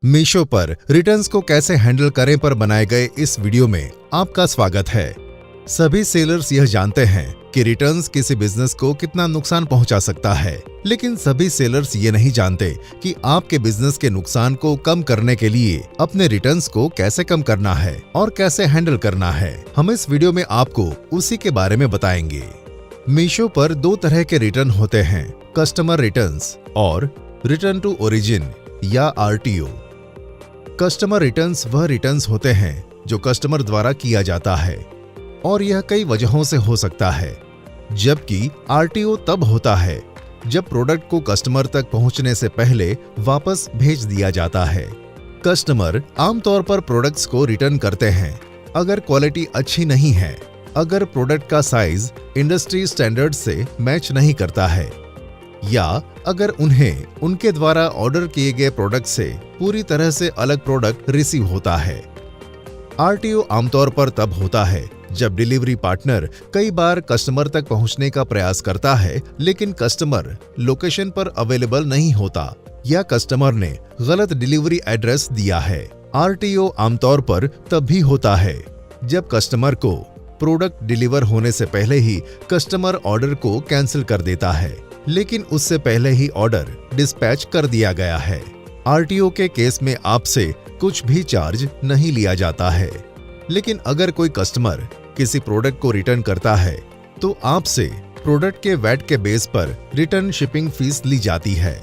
मीशो पर रिटर्न्स को कैसे हैंडल करें पर बनाए गए इस वीडियो में आपका स्वागत है। सभी सेलर्स यह जानते हैं कि रिटर्न्स किसी बिजनेस को कितना नुकसान पहुंचा सकता है, लेकिन सभी सेलर्स ये नहीं जानते कि आपके बिजनेस के नुकसान को कम करने के लिए अपने रिटर्न्स को कैसे कम करना है और कैसे हैंडल करना है। हम इस वीडियो में आपको उसी के बारे में बताएंगे। मीशो पर दो तरह के रिटर्न होते हैं, कस्टमर रिटर्न्स और रिटर्न टू ओरिजिन या RTO। कस्टमर रिटर्न्स वह रिटर्न्स होते हैं जो कस्टमर द्वारा किया जाता है और यह कई वजहों से हो सकता है, जबकि RTO तब होता है जब प्रोडक्ट को कस्टमर तक पहुंचने से पहले वापस भेज दिया जाता है। कस्टमर आमतौर पर प्रोडक्ट्स को रिटर्न करते हैं अगर क्वालिटी अच्छी नहीं है, अगर प्रोडक्ट का साइज इंडस्ट्री स्टैंडर्ड से मैच नहीं करता है, या अगर उन्हें उनके द्वारा ऑर्डर किए गए प्रोडक्ट से पूरी तरह से अलग प्रोडक्ट रिसीव होता है। RTO आमतौर पर तब होता है जब डिलीवरी पार्टनर कई बार कस्टमर तक पहुंचने का प्रयास करता है, लेकिन कस्टमर लोकेशन पर अवेलेबल नहीं होता या कस्टमर ने गलत डिलीवरी एड्रेस दिया है। RTO आमतौर पर तब भी होता है जब कस्टमर को प्रोडक्ट डिलीवर होने से पहले ही कस्टमर ऑर्डर को कैंसिल कर देता है, लेकिन उससे पहले ही ऑर्डर डिस्पैच कर दिया गया है। RTO के केस में आपसे कुछ भी चार्ज नहीं लिया जाता है, लेकिन अगर कोई कस्टमर किसी प्रोडक्ट को रिटर्न करता है तो आपसे प्रोडक्ट के वैट के बेस पर रिटर्न शिपिंग फीस ली जाती है।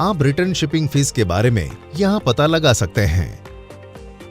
आप रिटर्न शिपिंग फीस के बारे में यहाँ पता लगा सकते हैं।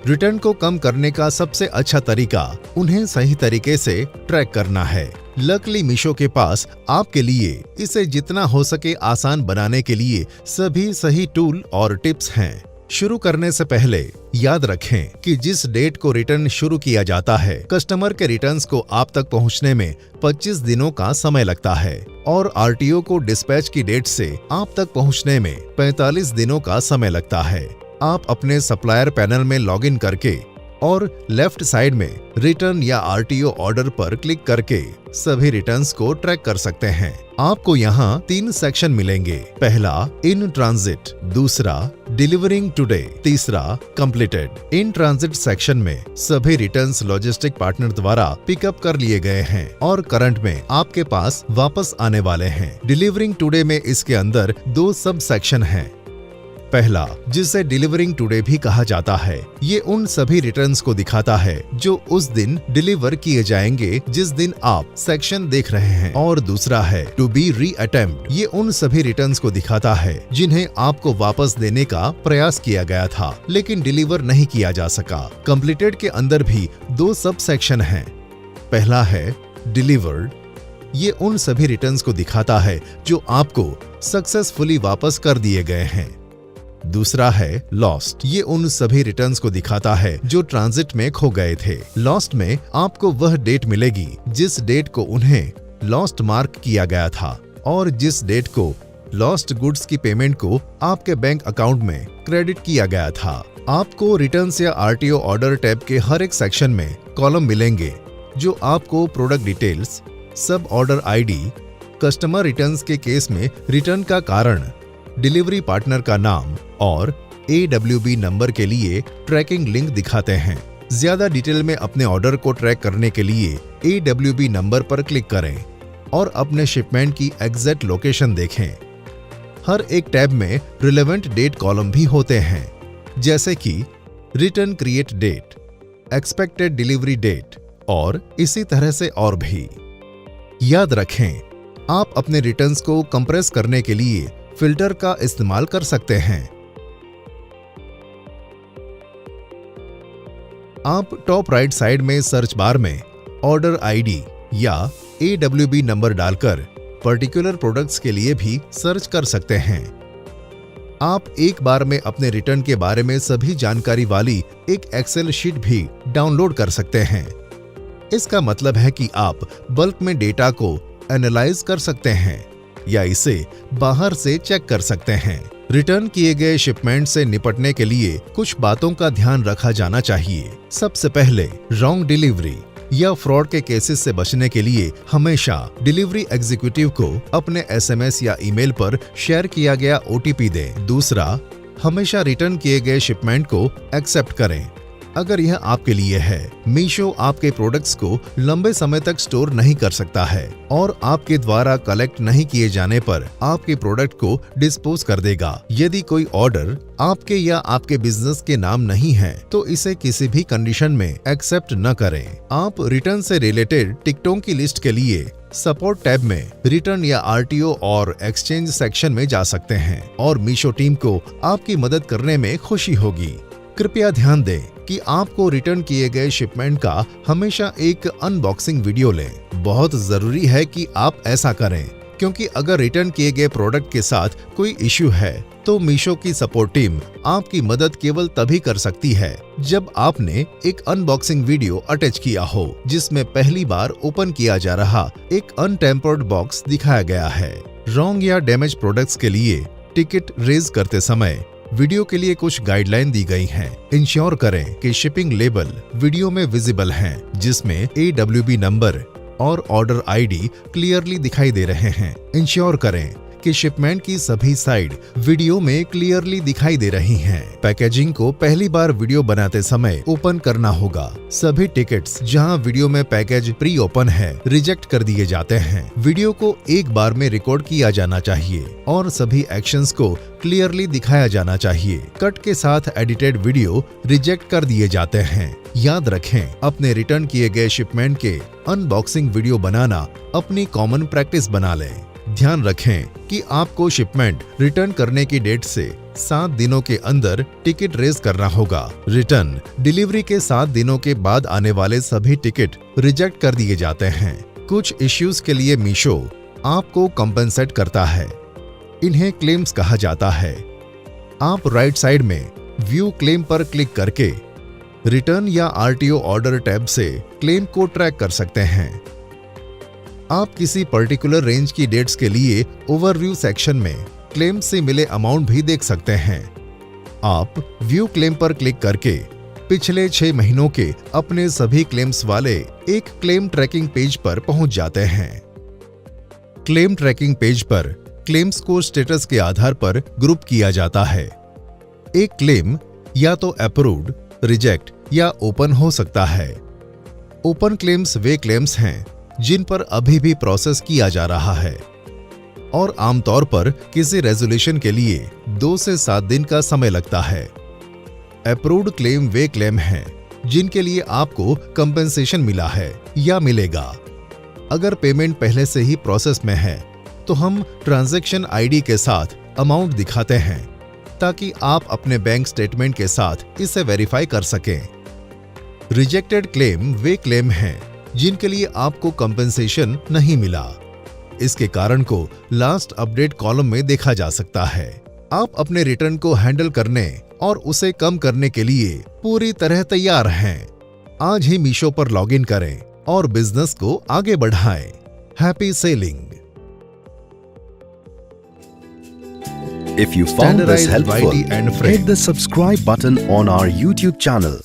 रिटर्न को कम करने का सबसे अच्छा तरीका उन्हें सही तरीके से ट्रैक करना है। लकीली मीशो के पास आपके लिए इसे जितना हो सके आसान बनाने के लिए सभी सही टूल और टिप्स हैं। शुरू करने से पहले याद रखें कि जिस डेट को रिटर्न शुरू किया जाता है, कस्टमर के रिटर्न्स को आप तक पहुंचने में 25 दिनों का समय लगता है और RTO को डिस्पैच की डेट से आप तक पहुंचने में 45 दिनों का समय लगता है। आप अपने सप्लायर पैनल में लॉगिन करके और लेफ्ट साइड में रिटर्न या RTO ऑर्डर पर क्लिक करके सभी रिटर्न्स को ट्रैक कर सकते हैं। आपको यहाँ 3 सेक्शन मिलेंगे। पहला इन ट्रांजिट, दूसरा डिलीवरिंग टुडे, तीसरा कंप्लीटेड। इन ट्रांजिट सेक्शन में सभी रिटर्न्स लॉजिस्टिक पार्टनर द्वारा पिकअप कर लिए गए हैं और करंट में आपके पास वापस आने वाले हैं। डिलीवरिंग टुडे में इसके अंदर 2 सब सेक्शन हैं। पहला, जिसे डिलीवरिंग टुडे भी कहा जाता है, ये उन सभी रिटर्न्स को दिखाता है जो उस दिन डिलीवर किए जाएंगे जिस दिन आप सेक्शन देख रहे हैं, और दूसरा है टू बी री-अटेम्प्ट। ये उन सभी रिटर्न्स को दिखाता है जिन्हें आपको वापस देने का प्रयास किया गया था लेकिन डिलीवर नहीं किया जा सका। कंप्लीटेड के अंदर भी 2 सब सेक्शन हैं। पहला है डिलीवर्ड, ये उन सभी रिटर्न्स को दिखाता है जो आपको सक्सेसफुली वापस कर दिए गए हैं। दूसरा है लॉस्ट, ये उन सभी रिटर्न्स को दिखाता है जो ट्रांजिट में खो गए थे। लॉस्ट में आपको वह डेट मिलेगी जिस डेट को उन्हें लॉस्ट मार्क किया गया था और जिस डेट को लॉस्ट गुड्स की पेमेंट को आपके बैंक अकाउंट में क्रेडिट किया गया था। आपको रिटर्न्स या RTO ऑर्डर टैब के हर एक सेक्शन में कॉलम मिलेंगे जो आपको प्रोडक्ट डिटेल्स, सब ऑर्डर ID, कस्टमर रिटर्न्स के केस में रिटर्न का कारण, डिलीवरी पार्टनर का नाम और AWB नंबर के लिए ट्रैकिंग लिंक दिखाते हैं। ज्यादा डिटेल में अपने ऑर्डर को ट्रैक करने के लिए AWB नंबर पर क्लिक करें और अपने शिपमेंट की एग्जैक्ट लोकेशन देखें। हर एक टैब में रिलेवेंट डेट कॉलम भी होते हैं, जैसे कि return create date, expected delivery date और इसी तरह से और भी। याद रखें, आप अपने रिटर्न्स को कंप्रेस करने के लिए फिल्टर का इस्तेमाल कर सकते हैं। आप टॉप राइट साइड में सर्च बार में ऑर्डर ID या AWB नंबर डालकर पर्टिकुलर प्रोडक्ट्स के लिए भी सर्च कर सकते हैं। आप एक बार में अपने रिटर्न के बारे में सभी जानकारी वाली एक एक्सेल शीट भी डाउनलोड कर सकते हैं। इसका मतलब है कि आप बल्क में डेटा को एनालाइज कर सकते हैं या इसे बाहर से चेक कर सकते हैं। रिटर्न किए गए शिपमेंट से निपटने के लिए कुछ बातों का ध्यान रखा जाना चाहिए। सबसे पहले, रॉन्ग डिलीवरी या फ्रॉड के केसेस से बचने के लिए हमेशा डिलीवरी एग्जीक्यूटिव को अपने SMS या ईमेल पर शेयर किया गया OTP दें। दूसरा, हमेशा रिटर्न किए गए शिपमेंट को एक्सेप्ट करें अगर यह आपके लिए है। मीशो आपके प्रोडक्ट्स को लंबे समय तक स्टोर नहीं कर सकता है और आपके द्वारा कलेक्ट नहीं किए जाने पर आपके प्रोडक्ट को डिस्पोज कर देगा। यदि कोई ऑर्डर आपके या आपके बिजनेस के नाम नहीं है तो इसे किसी भी कंडीशन में एक्सेप्ट न करें। आप रिटर्न से रिलेटेड टिकटों की लिस्ट के लिए सपोर्ट टैब में रिटर्न या आरटीओ और एक्सचेंज सेक्शन में जा सकते हैं और मीशो टीम को आपकी मदद करने में खुशी होगी। कृपया ध्यान दें कि आपको रिटर्न किए गए शिपमेंट का हमेशा एक अनबॉक्सिंग वीडियो लें। बहुत जरूरी है कि आप ऐसा करें क्योंकि अगर रिटर्न किए गए प्रोडक्ट के साथ कोई इश्यू है तो मीशो की सपोर्ट टीम आपकी मदद केवल तभी कर सकती है जब आपने एक अनबॉक्सिंग वीडियो अटैच किया हो जिसमें पहली बार ओपन किया जा रहा एक अनटेम्पर्ड बॉक्स दिखाया गया है। रॉन्ग या डैमेज प्रोडक्ट्स के लिए टिकट रेज करते समय वीडियो के लिए कुछ गाइडलाइन दी गई हैं। इंश्योर करें कि शिपिंग लेबल वीडियो में विजिबल हैं, जिसमें AWB नंबर और ऑर्डर आईडी क्लियरली दिखाई दे रहे हैं। इंश्योर करें कि शिपमेंट की सभी साइड वीडियो में क्लियरली दिखाई दे रही हैं। पैकेजिंग को पहली बार वीडियो बनाते समय ओपन करना होगा। सभी टिकट्स जहां वीडियो में पैकेज प्री ओपन है रिजेक्ट कर दिए जाते हैं। वीडियो को एक बार में रिकॉर्ड किया जाना चाहिए और सभी एक्शंस को क्लियरली दिखाया जाना चाहिए। कट के साथ एडिटेड वीडियो रिजेक्ट कर दिए जाते हैं। याद रखें, अपने रिटर्न किए गए शिपमेंट के अनबॉक्सिंग वीडियो बनाना अपनी कॉमन प्रैक्टिस बना लें। ध्यान रखें कि आपको शिपमेंट रिटर्न करने की डेट से 7 दिनों के अंदर टिकट रेज करना होगा। रिटर्न डिलीवरी के 7 दिनों के बाद आने वाले सभी टिकट रिजेक्ट कर दिए जाते हैं। कुछ इश्यूज के लिए मीशो आपको कंपनसेट करता है। इन्हें क्लेम्स कहा जाता है। आप राइट साइड में व्यू क्लेम पर क्लिक करके रिटर्न या आरटीओ ऑर्डर टैब से क्लेम को ट्रैक कर सकते हैं। आप किसी पर्टिकुलर रेंज की डेट्स के लिए ओवरव्यू सेक्शन में क्लेम से मिले अमाउंट भी देख सकते हैं। आप व्यू क्लेम पर क्लिक करके पिछले 6 महीनों के अपने सभी क्लेम्स वाले एक क्लेम ट्रैकिंग पेज पर पहुंच जाते हैं। क्लेम ट्रैकिंग पेज पर क्लेम्स को स्टेटस के आधार पर ग्रुप किया जाता है। एक क्लेम या तो अप्रूव्ड, रिजेक्ट या ओपन हो सकता है। ओपन क्लेम्स वे क्लेम्स हैं जिन पर अभी भी प्रोसेस किया जा रहा है और आमतौर पर किसी रेजोल्यूशन के लिए 2 से 7 दिन का समय लगता है। अप्रूव्ड क्लेम वे क्लेम हैं जिनके लिए आपको कंपेंसेशन मिला है या मिलेगा। अगर पेमेंट पहले से ही प्रोसेस में है तो हम ट्रांजैक्शन आईडी के साथ अमाउंट दिखाते हैं ताकि आप अपने बैंक स्टेटमेंट के साथ इसे वेरीफाई कर सकें। रिजेक्टेड क्लेम वे क्लेम हैं जिनके लिए आपको कंपेंसेशन नहीं मिला। इसके कारण को लास्ट अपडेट कॉलम में देखा जा सकता है। आप अपने रिटर्न को हैंडल करने और उसे कम करने के लिए पूरी तरह तैयार हैं। आज ही मीशो पर लॉगिन करें और बिजनेस को आगे बढ़ाएं। Happy selling. If you found this helpful, hit the subscribe button on our YouTube channel.